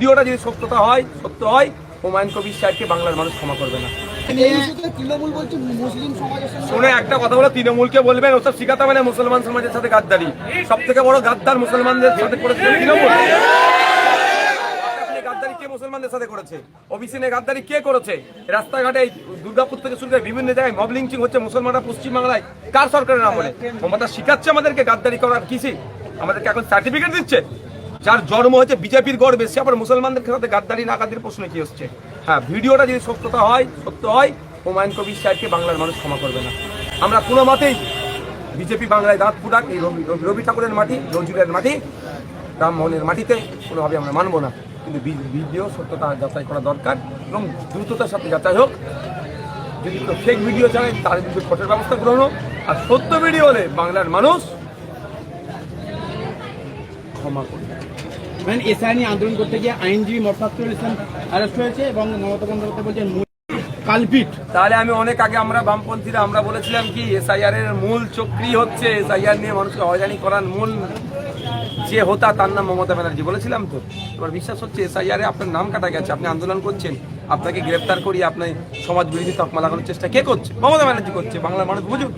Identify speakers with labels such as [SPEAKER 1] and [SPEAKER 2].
[SPEAKER 1] ভিডিওটা যদি সত্য হয় হুমায়ুন কবির সাহেবকে বাংলার মানুষ ক্ষমা করবে না। শুনে একটা কথা বলে তৃণমূলকে বলবেন ওসব শিখাতে হবে না, মুসলমান সমাজের সাথে গাদ্দারি। সব থেকে বড় গাদ্দার মুসলমানদের সাথে করেছে তৃণমূল। গাদ্দারি কে মুসলমানদের সাথে করেছে? ওবিসি নিয়ে গাদ্দারি কে করেছে? রাস্তাঘাটে দুর্গাপুর থেকে শুরু করে বিভিন্ন জায়গায় মব লিঞ্চিং হচ্ছে মুসলমানরা পশ্চিমবাংলায়। কার সরকারের আমলে? মমতা শিখাচ্ছে আমাদেরকে গাদ্দারি করার কিসি? আমাদেরকে এখন সার্টিফিকেট দিচ্ছে। যার জন্ম হচ্ছে বিজেপির গর্বে, সে আবার মুসলমানদের সাথে গাদ্দারি না গাদ্দারির প্রশ্ন কি হচ্ছে? হ্যাঁ, ভিডিওটা যদি সত্য হয় হুমায়ুন কবির সাহেবকে বাংলার মানুষ ক্ষমা করবে না। আমরা কোনো মতেই বিজেপি বাংলায় দাঁত ফুটাক, এই রবি ঠাকুরের মাটি, নজরুলের মাটি, রামমোহনের মাটিতে কোনোভাবে আমরা মানবো না। কিন্তু ভিডিও সত্যতা যাচাই করা দরকার এবং দ্রুততার সাথে যাচাই হোক। যদি কেউ ফেক ভিডিও চায় তার বিরুদ্ধে কঠোর ব্যবস্থা গ্রহণ হোক, আর সত্য ভিডিও হলে বাংলার মানুষ ক্ষমা করবে।
[SPEAKER 2] এসআই নিয়ে আন্দোলন করতে গিয়ে আইনজীবী মোফাজ্জল ইসলাম অ্যারেস্ট হয়েছে এবং মমতা বন্দ্যোপাধ্যায় বলছেন কালপিট।
[SPEAKER 1] তাহলে আমি অনেক আগে আমরা বামপন্থীরা আমরা বলেছিলাম কি এসআইআর এর মূল চক্রী হচ্ছে, এসআইআর নিয়ে মানুষকে হয়রানি করার মূল যে হোতা তার নাম মমতা ব্যানার্জি, বলেছিলাম তো। এবার বিশ্বাস হচ্ছে এসআইআর এ আপনার নাম কাটা গেছে, আপনি আন্দোলন করছেন, আপনাকে গ্রেফতার করিয়ে আপনি সমাজ বিরোধী তকমা লাগানোর চেষ্টা কে করছে? মমতা ব্যানার্জি করছে। বাংলার মানুষ বুঝুক।